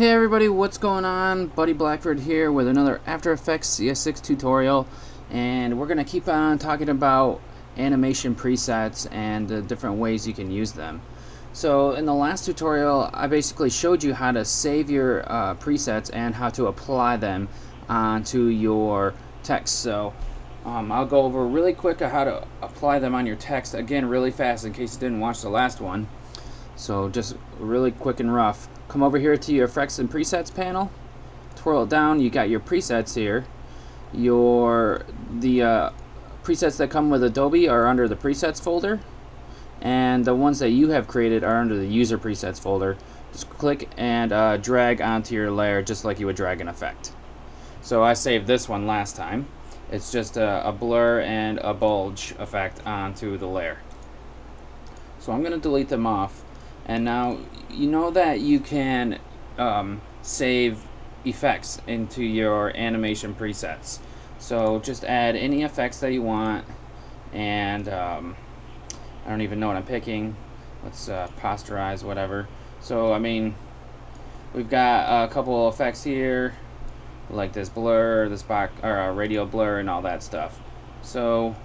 Hey everybody, what's going on? Buddy Blackford here with another After Effects CS6 tutorial, and we're going to keep on talking about animation presets and the different ways you can use them. So in the last tutorial I basically showed you how to save your presets and how to apply them onto your text. So I'll go over really quick how to apply them on your text again really fast in case you didn't watch the last one. So just really quick and rough. Come over here to your effects and presets panel, twirl it down. You got your presets here. The presets that come with Adobe are under the presets folder, and the ones that you have created are under the user presets folder. Just click and drag onto your layer just like you would drag an effect. So I saved this one last time. It's just a blur and a bulge effect onto the layer. So I'm going to delete them off. And now you know that you can save effects into your animation presets. So just add any effects that you want, and I don't even know what I'm picking. Let's posterize whatever. So I mean, we've got a couple of effects here, like this blur, this box, or radial blur, and all that stuff. So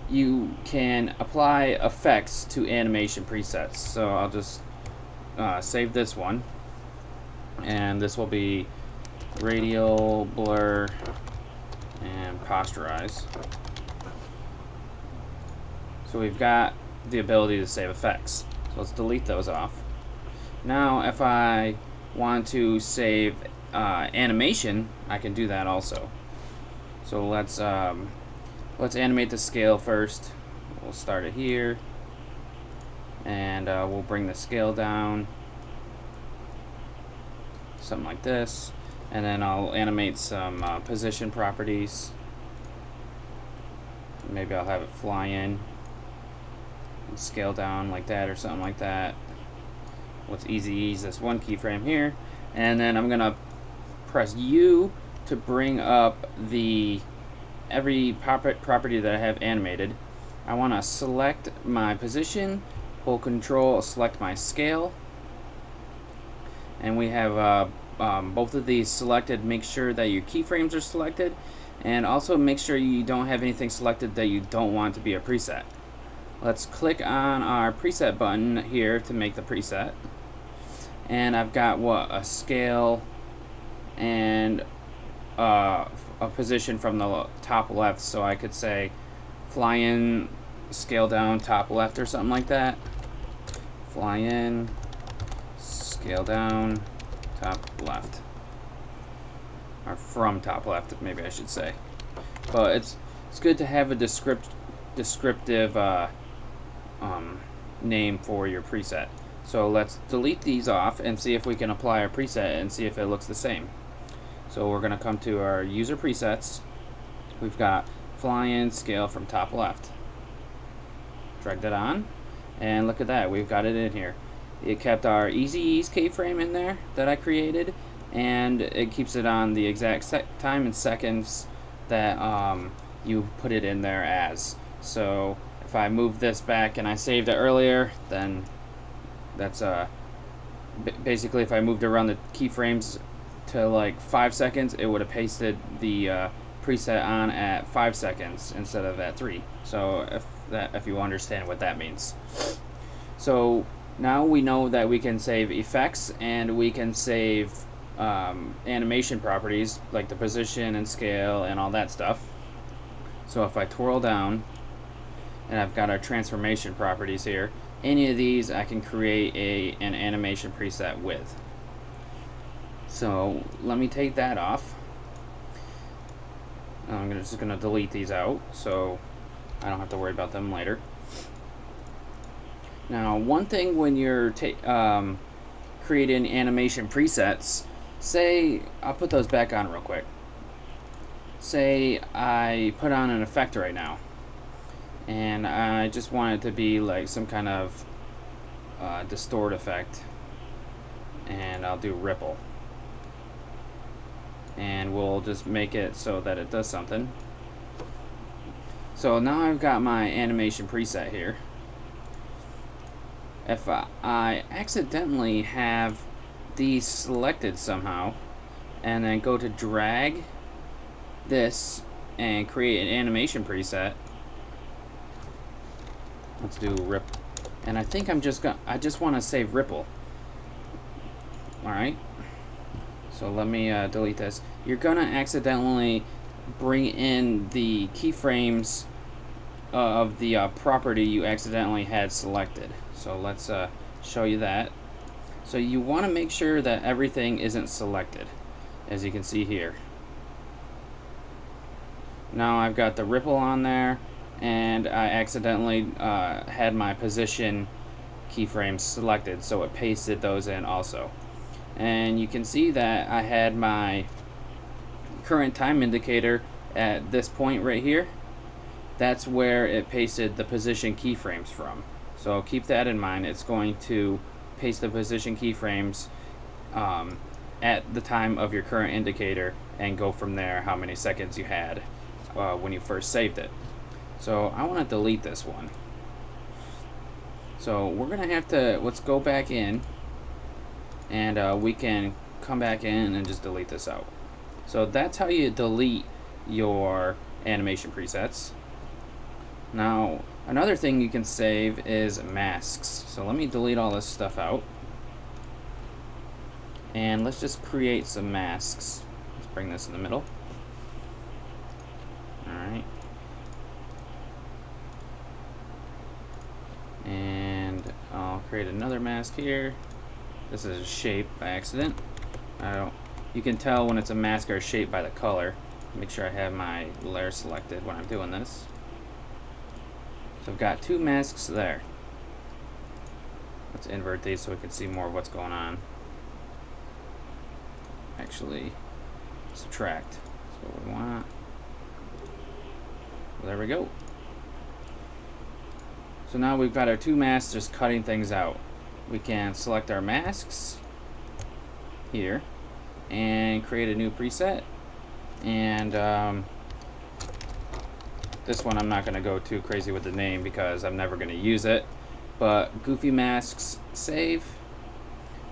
you can apply effects to animation presets. So I'll just save this one, and this will be radial blur and posterize. So we've got the ability to save effects. So let's delete those off. Now if I want to save animation, I can do that also. So let's animate the scale first. We'll start it here, and we'll bring the scale down, something like this, and then I'll animate some position properties. Maybe I'll have it fly in and scale down like that, or something like that. Let's easy ease this one keyframe here, and then I'm gonna press U to bring up every property that I have animated. I want to select my position, hold Control, select my scale, and we have both of these selected. Make sure that your keyframes are selected, and also make sure you don't have anything selected that you don't want to be a preset. Let's click on our preset button here to make the preset, and I've got a scale and a position from the top left, so I could say fly in, scale down, top left, or something like that. Fly in, scale down, top left, or from top left, maybe I should say. But it's good to have a descriptive name for your preset. So let's delete these off and see if we can apply our preset and see if it looks the same. So we're going to come to our user presets. We've got fly in, scale from top left. Drag that on, and look at that, we've got it in here. It kept our easy ease keyframe in there that I created, and it keeps it on the exact time and seconds that you put it in there as. So if I move this back and I saved it earlier, then that's basically if I moved around the keyframes to like 5 seconds, it would have pasted the preset on at 5 seconds instead of at 3. So if you understand what that means. So now we know that we can save effects and we can save animation properties like the position and scale and all that stuff. So if I twirl down, and I've got our transformation properties here, any of these I can create an animation preset with. So let me take that off. I'm just going to delete these out so I don't have to worry about them later. Now, one thing when you're creating animation presets, say, I'll put those back on real quick. Say I put on an effect right now, and I just want it to be like some kind of distort effect, and I'll do ripple. And we'll just make it so that it does something. So now I've got my animation preset here. If I accidentally have these selected somehow, and then go to drag this and create an animation preset. Let's do ripple, and I think I just want to save ripple. All right, so let me delete this. You're gonna accidentally bring in the keyframes of the property you accidentally had selected. So let's show you that. So you want to make sure that everything isn't selected, as you can see here. Now I've got the ripple on there, and I accidentally had my position keyframes selected, so it pasted those in also. And you can see that I had my current time indicator at this point right here. That's where it pasted the position keyframes from. So keep that in mind. It's going to paste the position keyframes at the time of your current indicator and go from there how many seconds you had when you first saved it. So I want to delete this one. So we're gonna have to, let's go back in, and we can come back in and just delete this out. So that's how you delete your animation presets. Now another thing you can save is masks. So let me delete all this stuff out, and let's just create some masks. Let's bring this in the middle. Alright, and I'll create another mask here. This is a shape by accident. You can tell when it's a mask or a shape by the color. Make sure I have my layer selected when I'm doing this. So I've got two masks there. Let's invert these so we can see more of what's going on. Actually, subtract. That's what we want. Well, there we go. So now we've got our two masks just cutting things out. We can select our masks here and create a new preset. And this one I'm not going to go too crazy with the name because I'm never going to use it. But Goofy Masks, save.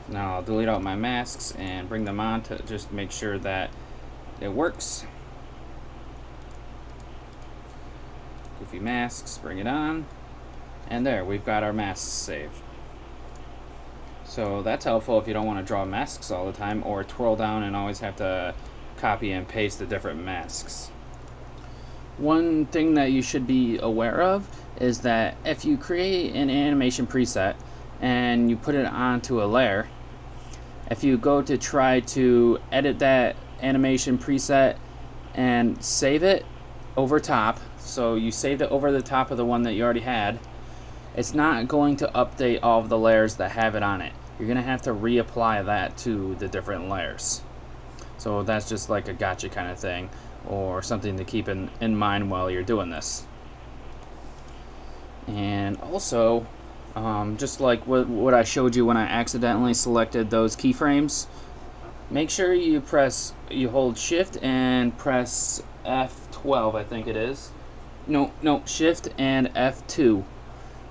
Now I'll delete out my masks and bring them on to just make sure that it works. Goofy Masks, bring it on. And there, we've got our masks saved. So that's helpful if you don't want to draw masks all the time or twirl down and always have to copy and paste the different masks. One thing that you should be aware of is that if you create an animation preset and you put it onto a layer, if you go to try to edit that animation preset and save it over top, so you saved it over the top of the one that you already had, it's not going to update all of the layers that have it on it. You're going to have to reapply that to the different layers. So that's just like a gotcha kind of thing, or something to keep in mind while you're doing this. And also, just like what I showed you when I accidentally selected those keyframes, make sure you hold Shift and press F12, I think it is. No, Shift and F2,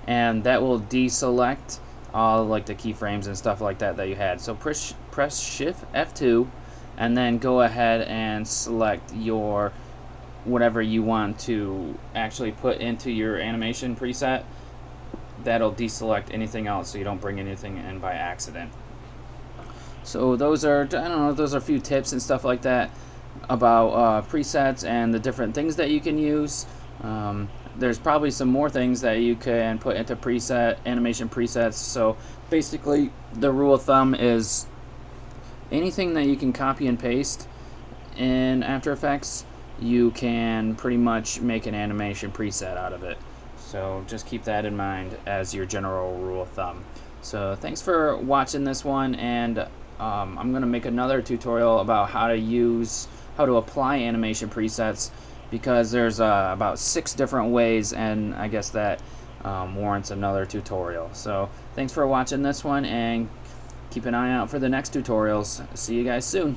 and that will deselect all like the keyframes and stuff like that you had. So press Shift F2 and then go ahead and select your whatever you want to actually put into your animation preset. That'll deselect anything else so you don't bring anything in by accident. So those are, I don't know, those are a few tips and stuff like that about presets and the different things that you can use. There's probably some more things that you can put into animation presets. So basically the rule of thumb is anything that you can copy and paste in After Effects, you can pretty much make an animation preset out of it. So just keep that in mind as your general rule of thumb. So thanks for watching this one, and I'm going to make another tutorial about how to apply animation presets, because there's about 6 different ways, and I guess that warrants another tutorial. So thanks for watching this one, and keep an eye out for the next tutorials. See you guys soon.